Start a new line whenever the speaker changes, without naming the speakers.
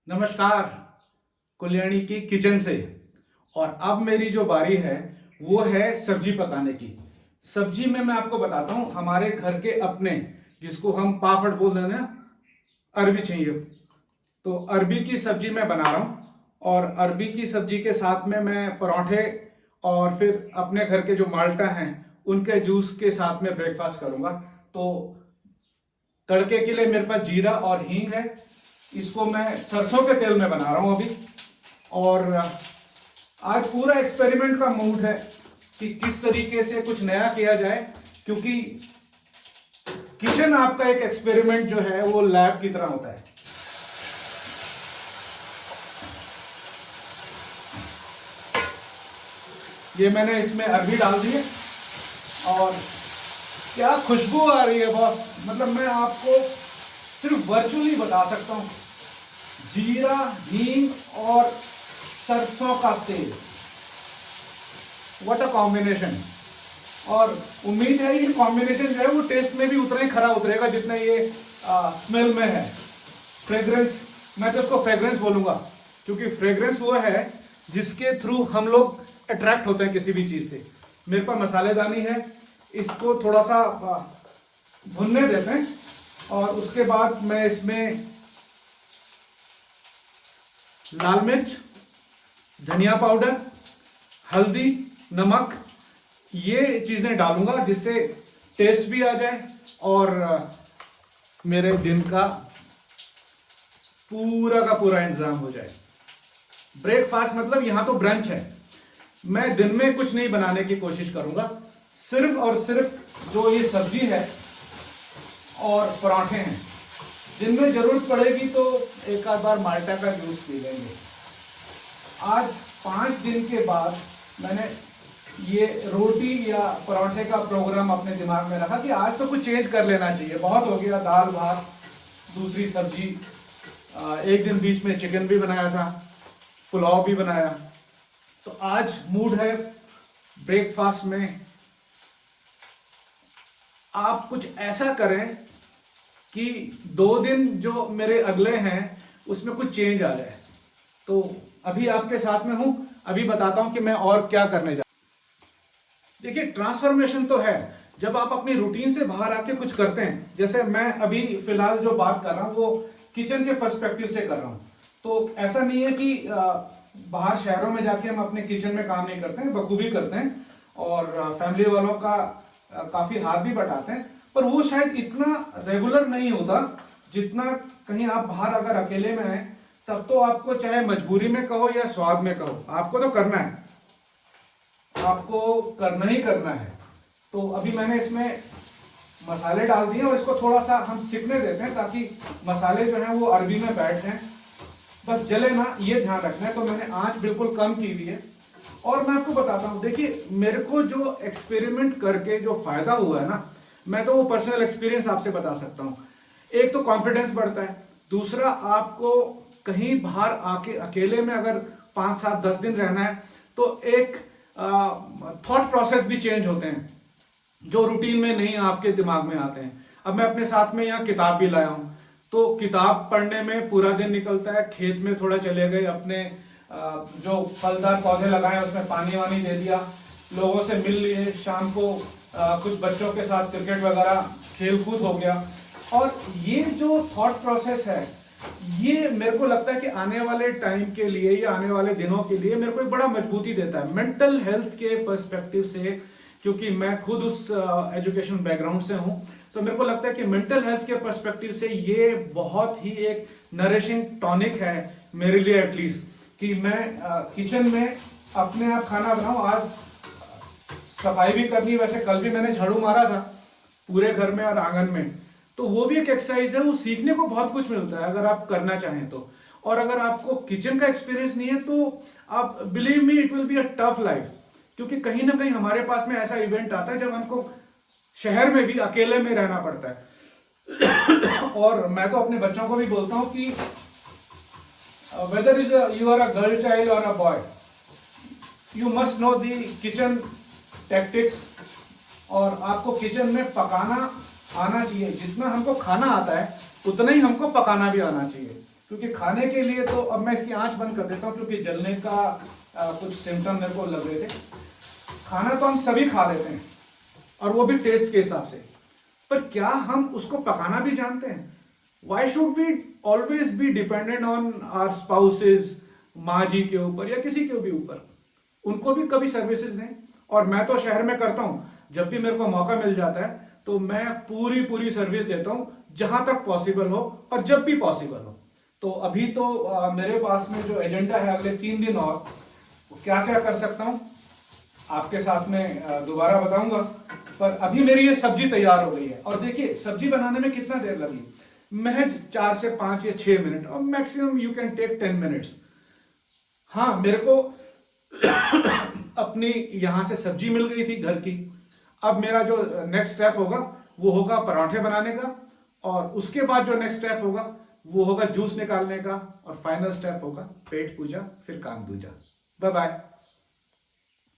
नमस्कार। कल्याणी की किचन से। और अब मेरी जो बारी है वो है सब्जी पकाने की। सब्जी में मैं आपको बताता हूँ, हमारे घर के अपने जिसको हम पापड़ बोल रहे हैं ना, अरबी चाहिए। तो अरबी की सब्जी मैं बना रहा हूँ और अरबी की सब्जी के साथ में मैं पराठे और फिर अपने घर के जो माल्टा हैं उनके जूस के साथ में ब्रेकफास्ट करूँगा। तो तड़के के लिए मेरे पास जीरा और हींग है। इसको मैं सरसों के तेल में बना रहा हूं अभी। और आज पूरा एक्सपेरिमेंट का मूड है कि किस तरीके से कुछ नया किया जाए, क्योंकि किचन आपका एक एक्सपेरिमेंट जो है वो लैब की तरह होता है। ये मैंने इसमें अरबी डाल दी है और क्या खुशबू आ रही है बॉस। मतलब मैं आपको सिर्फ वर्चुअली बता सकता हूं, जीरा, हींग और सरसों का तेल, व्हाट अ कॉम्बिनेशन। और उम्मीद है ये कॉम्बिनेशन जो है वो टेस्ट में भी उतना ही खरा उतरेगा जितना ये स्मेल में है। फ्रेग्रेंस, मैं तो उसको फ्रेग्रेंस बोलूंगा, क्योंकि फ्रेग्रेंस वो है जिसके थ्रू हम लोग अट्रैक्ट होते हैं किसी भी चीज से। मेरे पास मसालेदानी है, इसको थोड़ा सा भुनने देते हैं और उसके बाद मैं इसमें लाल मिर्च, धनिया पाउडर, हल्दी, नमक, ये चीजें डालूंगा जिससे टेस्ट भी आ जाए और मेरे दिन का पूरा इंतजाम हो जाए। ब्रेकफास्ट मतलब यहां तो ब्रंच है। मैं दिन में कुछ नहीं बनाने की कोशिश करूंगा, सिर्फ और सिर्फ जो ये सब्जी है और पराठे हैं, जिनमें जरूरत पड़ेगी तो एक आध बार माल्टा का जूस पी लेंगे। आज 5 दिन के बाद मैंने ये रोटी या पराठे का प्रोग्राम अपने दिमाग में रखा कि आज तो कुछ चेंज कर लेना चाहिए। बहुत हो गया दाल भात, दूसरी सब्जी, एक दिन बीच में चिकन भी बनाया था, पुलाव भी बनाया। तो आज मूड है ब्रेकफास्ट में आप कुछ ऐसा करें कि 2 दिन जो मेरे अगले हैं उसमें कुछ चेंज आ जाए। तो अभी आपके साथ में हूं, अभी बताता हूं कि मैं और क्या करने जा। देखिए, ट्रांसफॉर्मेशन तो है जब आप अपनी रूटीन से बाहर आके कुछ करते हैं। जैसे मैं अभी फिलहाल जो बात कर रहा हूं वो किचन के पर्सपेक्टिव से कर रहा हूं। तो ऐसा नहीं है कि बाहर शहरों में जाके हम अपने किचन में काम नहीं करते हैं, बखूबी करते हैं और फैमिली वालों का काफी हाथ भी बटाते हैं, पर वो शायद इतना रेगुलर नहीं होता जितना कहीं आप बाहर अगर अकेले में हैं तब तो आपको चाहे मजबूरी में कहो या स्वाद में कहो, आपको तो करना है, आपको करना ही करना है। तो अभी मैंने इसमें मसाले डाल दिए और इसको थोड़ा सा हम सिकने देते हैं ताकि मसाले जो हैं वो अरबी में बैठ जाएं, बस जले ना, ये ध्यान रखना है। तो मैंने आंच बिल्कुल कम की हुई है और मैं आपको बताता हूं, देखिए मेरे को जो एक्सपेरिमेंट करके जो फायदा हुआ है ना, मैं तो वो पर्सनल एक्सपीरियंस आपसे बता सकता हूं। एक तो कॉन्फिडेंस बढ़ता है, दूसरा आपको कहीं बाहर आके अकेले में अगर 5 7 10 दिन रहना है तो एक थॉट प्रोसेस भी चेंज होते हैं जो रूटीन में नहीं आपके दिमाग में आते हैं। अब मैं अपने साथ में यहाँ किताब भी लाया हूँ, तो किताब पढ़ने में पूरा दिन निकलता है। खेत में थोड़ा चले गए, अपने जो फलदार पौधे लगाए उसमें पानी वानी दे दिया, लोगों से मिल लिए, शाम को कुछ बच्चों के साथ क्रिकेट वगैरह खेल कूद हो गया। और ये जो थॉट प्रोसेस है ये मेरे को लगता है कि आने वाले टाइम के लिए या आने वाले दिनों के लिए मेरे को एक बड़ा मजबूती देता है मेंटल हेल्थ के पर्सपेक्टिव से, क्योंकि मैं खुद उस एजुकेशन बैकग्राउंड से हूं। तो मेरे को लगता है कि मेंटल हेल्थ के पर्सपेक्टिव से ये बहुत ही एक नरिशिंग टॉनिक है मेरे लिए एटलीस्ट, कि मैं किचन में अपने आप खाना बनाऊं। आज सफाई भी करनी, वैसे कल भी मैंने झाड़ू मारा था पूरे घर में और आंगन में, तो वो भी एक एक्सरसाइज है। वो सीखने को बहुत कुछ मिलता है अगर आप करना चाहें तो। और अगर आपको किचन का एक्सपीरियंस नहीं है तो आप believe me it will be a tough life, क्योंकि कहीं ना कहीं हमारे पास में ऐसा इवेंट आता है जब हमको शहर में भी अकेले में रहना पड़ता है। और मैं तो अपने बच्चों को भी बोलता हूं कि whether is you are a girl child और a boy, you must know the kitchen tactics. और आपको किचन में पकाना आना चाहिए। जितना हमको खाना आता है उतना ही हमको पकाना भी आना चाहिए। क्योंकि खाने के लिए तो अब मैं इसकी आंच बंद कर देता हूँ, क्योंकि जलने का कुछ सिम्टम मेरे को लग रहे थे। खाना तो हम सभी खा लेते हैं, और वो भी टेस्ट के हिसाब से, पर क्या हम उसको पकाना भी जानते हैं? Why should we always be dependent on our spouses, माँ जी के ऊपर या किसी के भी ऊपर? उनको भी कभी सर्विसेज दें। और मैं तो शहर में करता हूँ, जब भी मेरे को मौका मिल जाता है तो मैं पूरी पूरी सर्विस देता हूँ, जहां तक पॉसिबल हो और जब भी पॉसिबल हो। तो अभी तो मेरे पास में जो एजेंडा है अगले 3 दिन, और क्या क्या कर सकता हूँ आपके साथ में दोबारा बताऊंगा। पर अभी मेरी ये सब्जी तैयार हो गई है, और देखिए सब्जी बनाने में कितना देर लगी, महज 4 से 5 या 6 मिनट, और maximum you can take 10 minutes. हाँ, मेरे को अपनी यहां से सब्जी मिल गई थी घर की। अब मेरा जो नेक्स्ट स्टेप होगा वो होगा पराठे बनाने का, और उसके बाद जो नेक्स्ट स्टेप होगा वो होगा जूस निकालने का, और फाइनल स्टेप होगा पेट पूजा, फिर काम दूजा। Bye bye.